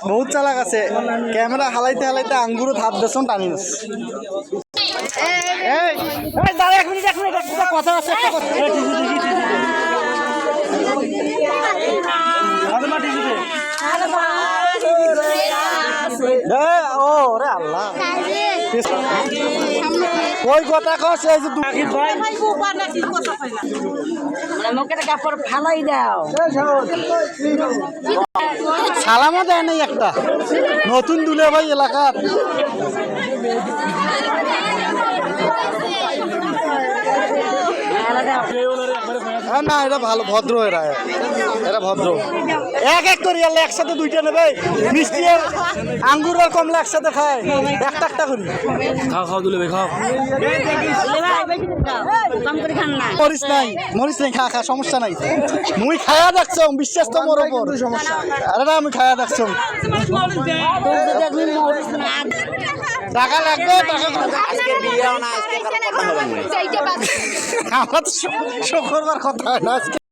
বহুত চালাক আছে ক্যামেরা হালাইতে হালাইতে আঙ্গুরও ধাপ দেশন টানি কথা আছে ও রে আল্লাহ ওই কথা কছে ফালাই দাও সালামও দেয় নাই একটা নতুন দুলে ভাই এলাকার না এটা ভালো ভদ্র এরা ভদ্র এক এক করে আল্লাহ একসাথে দুইটা নেবে মিষ্টি আর আঙ্গুর আর কমলা একসাথে খায় একটা একটা করি খাও দুলে ভাই খাও মরিস নাই খা সমস্যা নাই মুই খায়া দেখছ বিশ্বাস তো মোর উপর সমস্যা আরে না আমি খায়া দেখছ টাকা লাগবে আজকে বিয়েও না আজকে কারো কথা হবে না আমার তো শুক্রবার কথা হয় না আজকে